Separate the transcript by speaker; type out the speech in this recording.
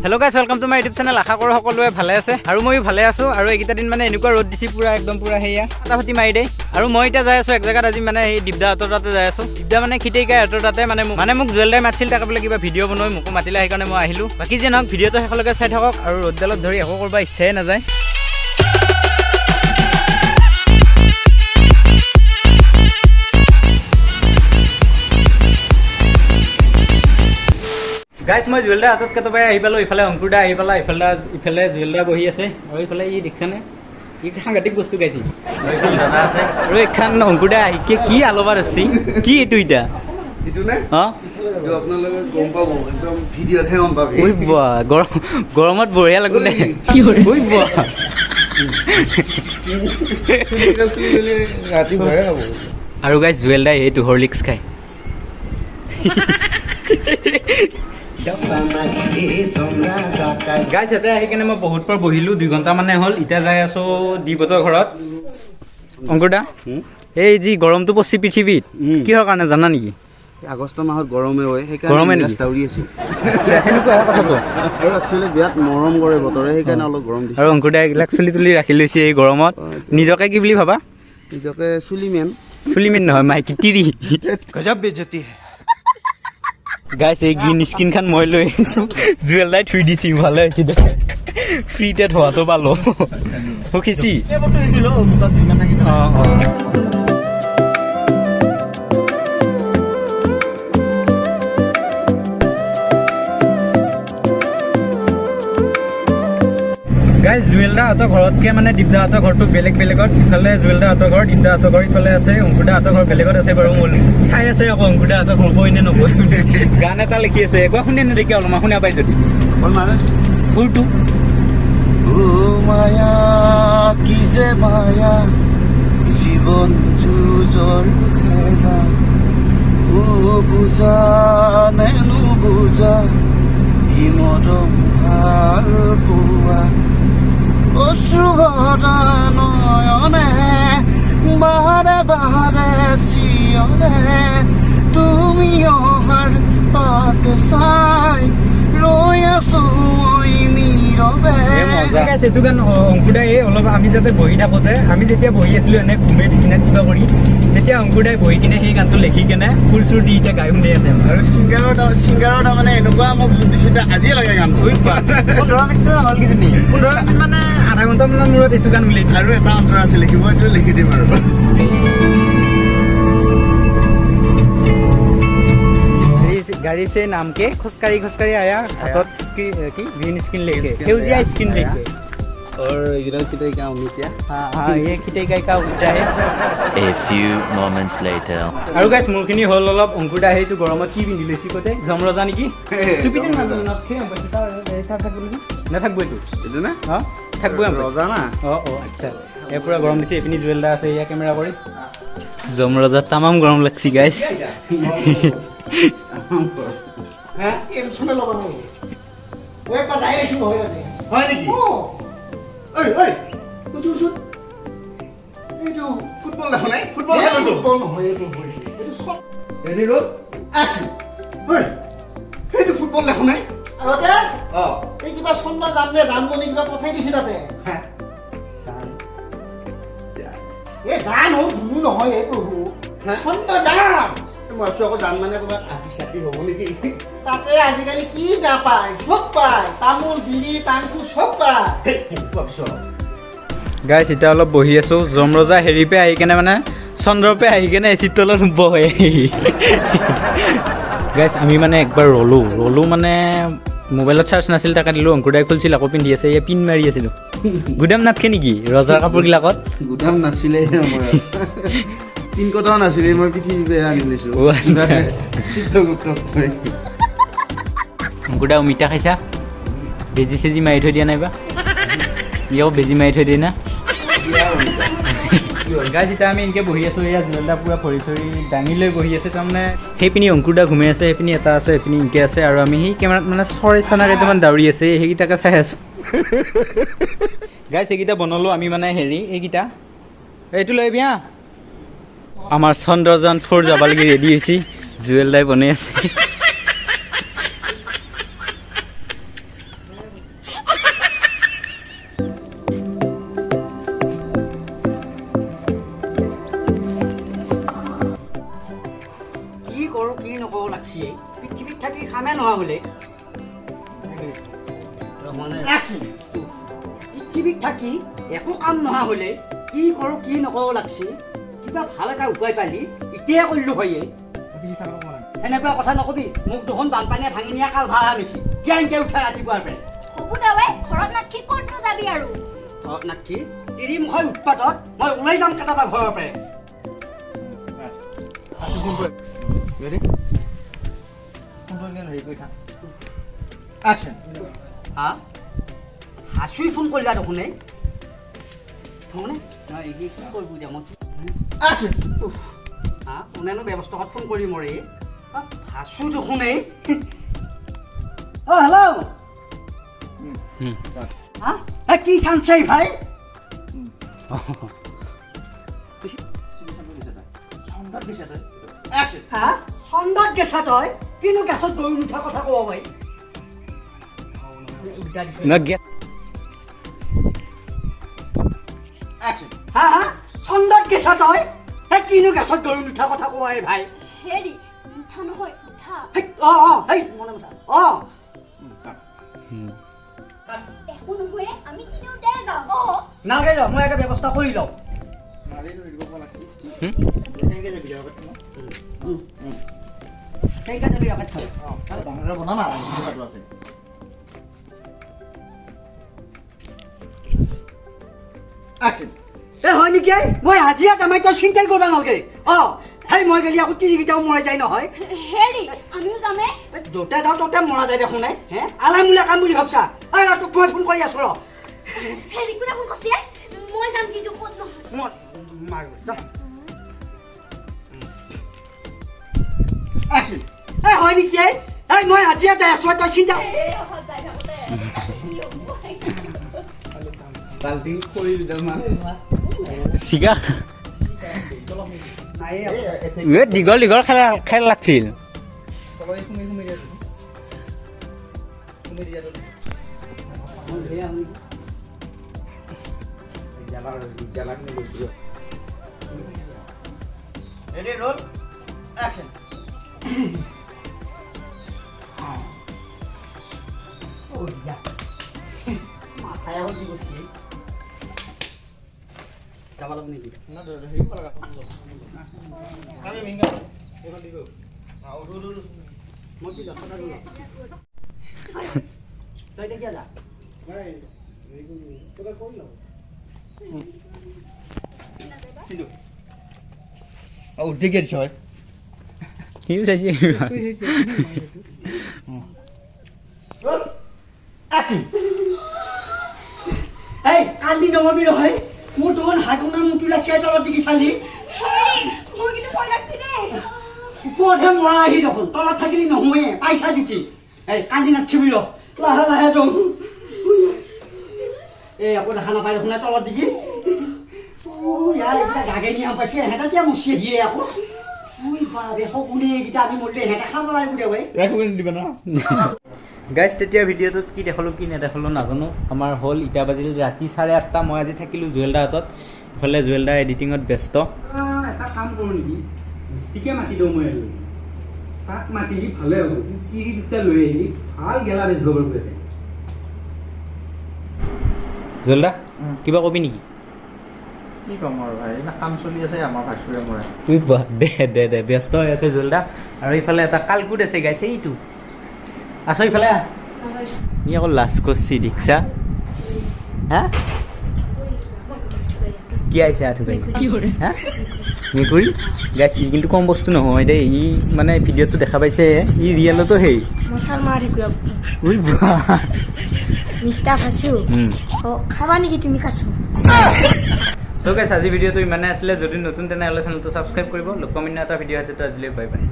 Speaker 1: Hello guys, welcome to my YouTube channel. আশা কৰো সকলোৱে ভালে আছে আৰু মইও ভালে আছো আৰু এইকেইটা দিন মানে এনেকুৱা ৰ'দ দিছি পুৰা একদম পুৰা হেয়া ফাটি মাৰি দে আৰু মই এতিয়া যাই আছো এক জায়গাত আজি মানে এই দিবদা হাতৰ তাতে যাই আছো দিবদা মানে খিটেইকা হাতৰ তাতে মানে মোক জুৱেলদাই মাছিল তাকে বোলে কিবা ভিডিঅ' বনাই মোক মাতিলে সেইকাৰণে মই আহিলো বাকি যে নহক ভিডিঅ'টো শেষলৈকে চাই থাকক আৰু ৰ'দডালত ধৰি একো কৰিব ইচ্ছাই নাযায় Guys, মই জুৱেলদা হাতত কেতবাই আহি পালো ইফালে অংকুৰদা আহি পালা ইফালে জুৱেলদা বহি আছে আৰু ইফালে ই দেখছানে ই সাংঘাতিক বস্তু গাইছি ইফালে দাদা আছে আৰু এখন অংকুৰদা আহি কি আলোবাৰ আছে কি এইটো ইটা ইটো নে ইটো আপোনালোকে গম পাব একদম ভিডিঅ'তে গম পাবি ওই বা গৰমত বঢ়িয়া লাগু দে কি ওই বা ৰাতি ভয়ে হ'ব আৰু গাইছ জুৱেলদা এইটো হৰলিক্স খায় গাইছ ইয়াতে আহি কেনে মই বহুত পৰ বহিলো 2 ঘণ্টা মানে হ'ল এতিয়া যাই আছো দিবতৰ ঘৰত অংকুৰদা এই যি গৰমটো পছি পৃথিৱীত কিহৰ কাৰণে জানা নেকি
Speaker 2: আগষ্ট মাহত গৰমে হয় সেইকাৰণে ৰাস্তা উৰি আছো
Speaker 1: আচ্ছা হেনেকুৱা কথাটো
Speaker 2: এই একচুয়ালি বিয়াত মৰম কৰে বতৰে সেইকাৰণে অলপ গৰম দিছে
Speaker 1: আৰু অংকুৰদা এইবিলাক চুলি তুলি ৰাখি লৈছে এই গৰমত নিজকে কি বুলি ভাবা
Speaker 2: নিজকে চুলিমেন
Speaker 1: নহয় মাইকি তিৰি
Speaker 2: গজব বেজতি
Speaker 1: গাইছ এই গ্ৰীণ স্কিন খান মই লৈ আহিছো জুৱেলদাই থুই দিছি ভালে হৈছে দে ফ্ৰীতে ধোৱাটো পালো হকিছি গাইছ জুৱেলদা হাতৰ ঘৰতকে মানে দিবদা হাতৰ ঘৰটো বেলেগত ইফালে জুৱেলদা হাতৰ ঘৰ দিবদা হাতৰ ঘৰ ইফালে আছে অংকুৰদা হাতৰ ঘৰ বেলেগত আছে বাৰু মোৰ চাই আছে আকৌ অংকুৰদা হাতৰ ঘৰ কইনে নকয় গান এটা লিখি আছে একো শুনে নেদেখি অলপমান শুনা পাই যদি ফুলটো
Speaker 2: মায়া কি যে মায়া জীৱন যুঁজৰ খেলা বুজা নেনো বুজা ই মৰম ভাল পোৱা অশ্ৰু ভৰা নয়নে বাৰে বাৰে চিঞৰে তুমি অহাৰ পাত চাই ৰৈ আছো মই নীৰৱে
Speaker 1: এইটো গান অংকুৰদাই অলপ আমি যাতে বহি থাকোঁতে আমি যেতিয়া বহি আছিলো এনে ঘুমে বিচিনাত কিবা কৰি তেতিয়া অংকুৰদাই বহি কিনে সেই গানটো লিখি কেনে সুৰ চুৰ দি এতিয়া গাই শুনি আছে
Speaker 2: আৰু ছিংগাৰৰ তাৰমানে এনেকুৱা মোক দিছে আজিয়ে লাগে গান
Speaker 1: 15 মিনিট হ'ল কিজানি 15 মিনিট মানে আধা ঘণ্টামানৰ মূৰত এইটো গান উলিয়াই
Speaker 2: আৰু এটা অন্তৰ আছে লিখিব এইটো লিখি দিম আৰু
Speaker 1: गाड़ी से नाम के खुशकारी आया हाथत की ग्रीन स्किन लेके सेउजिया स्किन लेके
Speaker 2: और इधर कितने का उम्मीद क्या
Speaker 1: हां ये कितने का उल्टा है
Speaker 3: a few moments later
Speaker 1: আৰু গাইছ মুৰখিনি হল অলপ অংকুৰদা হেইটো গৰমত কি পিন্ধি লৈছি কতে জমৰজা নেকি টুপিতে না খেম বটা এটা থাকব নেকি না থাকব
Speaker 2: এইটো না
Speaker 1: হ্যাঁ থাকব
Speaker 2: ৰজা না
Speaker 1: আচ্ছা এ পুৰা গৰম দিছে এপিনি জুৱেলদা আছে ইয়া কেমেৰা কৰি জমৰজা তামাম গৰম লাগছি গাইছ
Speaker 2: হ্যাঁ এম শুনে লব নাই ওই পা যাই আইছো নহয় যাতে হয় নেকি এই শুন এইটো ফুটবল দেখো নাই ফুটবল নহয় এইটো সব ৰেডি ৰোড অ্যাকশন ওই এইটো ফুটবল দেখো নাই আগতে এই কিবা শুনবা জানবনি কিবা পঠাই দিছি তাতে হ্যাঁ এই জান হ ভুলু নহয় এই প্ৰভু শুনবা জান মই আকৌ জান মানে ক'ৰবাত আঁকি হ'ব নেকি তাতে আজিকালি কি নাপায় চব পায় তামোল বিৰি টাংকু চব পায়
Speaker 1: গাইছ এতিয়া অলপ বহি আছো জমৰজা হেৰিপে আহি কেনে মানে চন্দ্ৰপে আহি কেনে এচিৰ তলত বহে গাইছ আমি মানে একবাৰ ৰলো মানে মোবাইলত চাৰ্জ নাছিল তাকে দিলোঁ অংকুৰদাই খুলিছিল আকৌ পিন্ধি আছে এয়া পিন মাৰি আছিলোঁ গুদাম নাথকে নেকি ৰজাৰ কাপোৰবিলাকত
Speaker 2: গুদাম নাছিলে তিন কথাও নাছিলে মই পৃথিৱীতে আনি লৈছোঁ
Speaker 1: অংকুৰদা অমিতা খাইছা বেজি চেজি মাৰি থৈ দিয়া নাইবা ইয়াও বেজি মাৰি থৈ দিয়ে না গাইছ এতিয়া আমি এনেকৈ বহি আছোঁ এয়া জুৱেলদা পূৰা ভৰি চৰি দাঙি লৈ বহি আছে তাৰমানে সেইপিনি অংকুৰদা ঘুমাই আছে সেইপিনি এটা আছে সেইপিনি এনেকৈ আছে আৰু আমি সেই কেমেৰাত মানে চৰাই চানা কেইটামান দাউৰি আছে সেইকেইটাকে চাই আছোঁ গাইছ এইকেইটা বনালোঁ আমি মানে হেৰি এইকেইটা এইটো লৈ আহিবি হা আমাৰ চন্দ্ৰযান 4 যাবালৈকে ৰেডি হৈছে জুৱেলদাই বনাই আছে
Speaker 4: নোহোৱা হ'লে পৃথিৱীত থাকি একো কাম নোহোৱা হ'লে কি কৰোঁ কি নকৰোঁ লাগছি কিবা ভাল এটা উপায় পালি এতিয়াই কৰিলোঁ হয়ে সেনেকুৱা কথা নকবি মোক দেখোন বানপানীয়ে ভাঙি নিয়া কাল ভাড়া আনিছি কিয়ানকে উঠা ৰাতিপুৱাৰ পৰা
Speaker 5: হ'ব দাৱে ঘৰত নাথকি ক'তনো যাবি আৰু
Speaker 4: ঘৰত নাথকি তিৰি মুখৰ উৎপাতত মই ওলাই যাম কেতিয়াবা ঘৰৰ পৰা হাঁচুই ফোন কৰিলা দেখোন কি কৰিব দিয়া মই কোনেনো ব্যৱস্থাত ফোন কৰি মৰে হাঁচু দেখোন অ হেল্ল' কি চান্স ভাই চন্দাত গেছা তই কিনো গেছত গৈ নুঠা কথা ক'ব পাৰি চন্দাত গেছা তই কিনো গেছত গৈ নুঠা কথা ক'ব ভাই
Speaker 5: হেৰি উঠা নহয় উঠা
Speaker 4: মনে কথা
Speaker 5: একো নহয় আমি তিনিওটাই যাওঁ
Speaker 4: নালাগে ৰ মই এটা ব্যৱস্থা কৰি লওঁ হয় নেকি মই আজিয়ে যামাই তই চিন্তাই কৰিব নালাগে মই গেলি আকৌ তিৰিকেইটাও মৰাই যায় নহয়
Speaker 5: হেৰি আমিও যামে
Speaker 4: য'তে যাওঁ ততে মৰা যায় দেখোন আলাই মোলা কাম বুলি ভাবছা তোক মই ফোন কৰি আছো ৰ
Speaker 5: হেৰি কোনে ফোন কৰিছে মই যাম কিন্তু ক'ত নহয়
Speaker 4: হয় নেকি মই আজিয়ে যাই আছো তই চিন্তা
Speaker 1: চিগা দীঘল দীঘল খেল লাগছিল
Speaker 4: মাথায় আহ কি করছি যাব লাগবে নাকি
Speaker 2: উঠে গেছ হয়
Speaker 1: সিও চাইছে
Speaker 4: কান্দি নমাবি নহয় মোৰ তোৰ হাগুনা মুটু লাগছে তলত দেখি চালি
Speaker 5: মোৰ কিন্তু ভয় লাগছে দেই
Speaker 4: ওপৰতহে মৰা আহি দেখোন তলত থাকিলি নহয়ে পাইছা জুতি কান্দি নাথিবি ৰ লাহে লাহে যাওঁ আকৌ দেখা নাপাই দেখোন তলত দেখি ইয়াৰ এইকেইটা গাগে নিয়া পাইছো এহেঁতে কিয় মুচি আহিয়ে আকৌ শগুনি এইকেইটা আমি মৰিলে এহেঁতে খাব লাগিব দেৱাই
Speaker 2: দিবা না
Speaker 1: গাইজ তেতিয়া ভিডিঅ'টোত কি দেখালোঁ কি নেদেখালোঁ নাজানো আমাৰ হ'ল ইটা বাজিল ৰাতি 8:30 মই আজি থাকিলোঁ জুৱেলদাৰ হাতত ইফালে জুৱেলদাৰ এডিটিঙত ব্যস্ত
Speaker 4: এটা কাম কৰোঁ নেকি ঠিকে মাতি দিওঁ মই আৰু তাক মাতি দি ভালে হ'ব তিৰি দুটা লৈ আহিলি ভাল গেলা বেচিব পাৰোঁ
Speaker 1: জুৱেলদা কিবা কবি নেকি
Speaker 2: কি ক'ম আৰু ভাই কাম চলি আছে আমাৰ ভাচুৰে মৰে
Speaker 1: দে ব্যস্ত হৈ আছে জুৱেলদা আৰু ইফালে এটা কালকুট আছে গাইছে এইটো আছো ইফালে ই আকৌ লাজ কৰিছি ৰিক্সা হা কি আহিছে আঠুকাই হা মেকুৰী গাইছ ই কিন্তু কম বস্তু নহয় দেই ই মানে ভিডিঅ'টো দেখা পাইছে ই ৰিয়েলতো সেই
Speaker 5: মিষ্টাৰ ভাচু খাবা নেকি তুমি কাছো
Speaker 1: চ' গাইছ আজি ভিডিঅ'টো ইমানে আছিলে যদি নতুন তেনেহ'লে চেনেলটো ছাবস্ক্ৰাইব কৰিব কমেণ্ট এটা ভিডিঅ' হাতেতো আজিলৈ বাই বাই